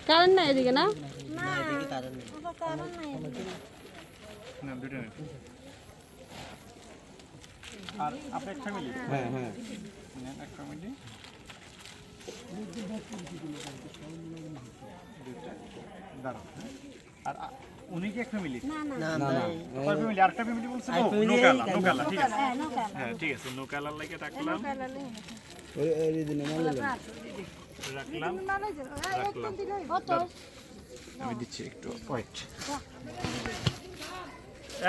Current নাই এদিকে না? না এদিকে কারেন্ট নেই। কারেন্ট নাই। না দুটো নেই। আর আপনার ফ্যামিলি? হ্যাঁ হ্যাঁ এক ফ্যামিলি। দাঁড়াও। আর উনি কি এক ফ্যামিলি? না না না না না কয় ফ্যামিলি? আরেকটা ফ্যামিলি বলছেন? আরেক family নোকালা, এই নোকালা, ঠিক আছে। হ্যাঁ নৌকা হ্যাঁ ঠিক আছে, নোকালার লাগে রাখলাম। ওই দিনে মাল রাখলাম। আমি দিচ্ছি একটু ওয়েট।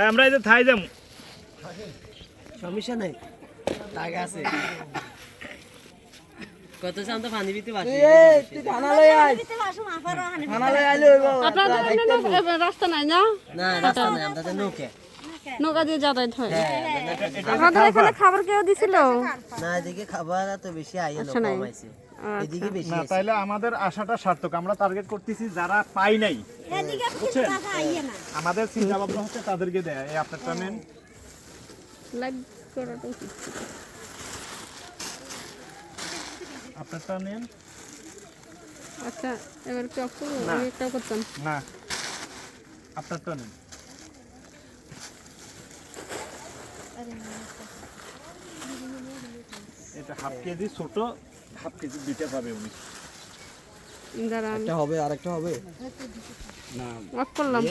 আমরা এই যে থাই যাম। সমস্যা নাই টাকা আছে কত চান তো পানি দিতে পারছি আপনাদের রাস্তা নাই না? না রাস্তা নাই আমাদের নৌকা নৌকা দিয়ে যাতায়াত হয়। হ্যাঁ আপনাদের এখানে খাবার কেউ দিছিল? না এদিকে খাবার তো বেশি আইয়ে না নাই। কম আইছে এদিকে বেশি না আছে তাইলে আমাদের আশাটা সার্থক। আমরা টার্গেট করতেছি যারা পাই নাই, বুঝছেন? আমাদের চিন্তা ভাবনা হচ্ছে তাদেরকে দেয়া। এই আপনারটা নেন। লাইভ করাটা উচিত ছিল। আপনারটা নেন। আচ্ছা এবার কি অফ করবো? আমি একটা করতাম। না আপনারটা নেন। এটা হাফ কেজি ছোট, হাফ কেজি দুইটা পাবে উনি। দাঁড়ান, একটা হবে আরেকটা হবে না অফ করলাম।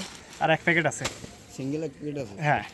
আর এক প্যাকেট আছে। সিঙ্গেল এক প্লেট আছে হ্যাঁ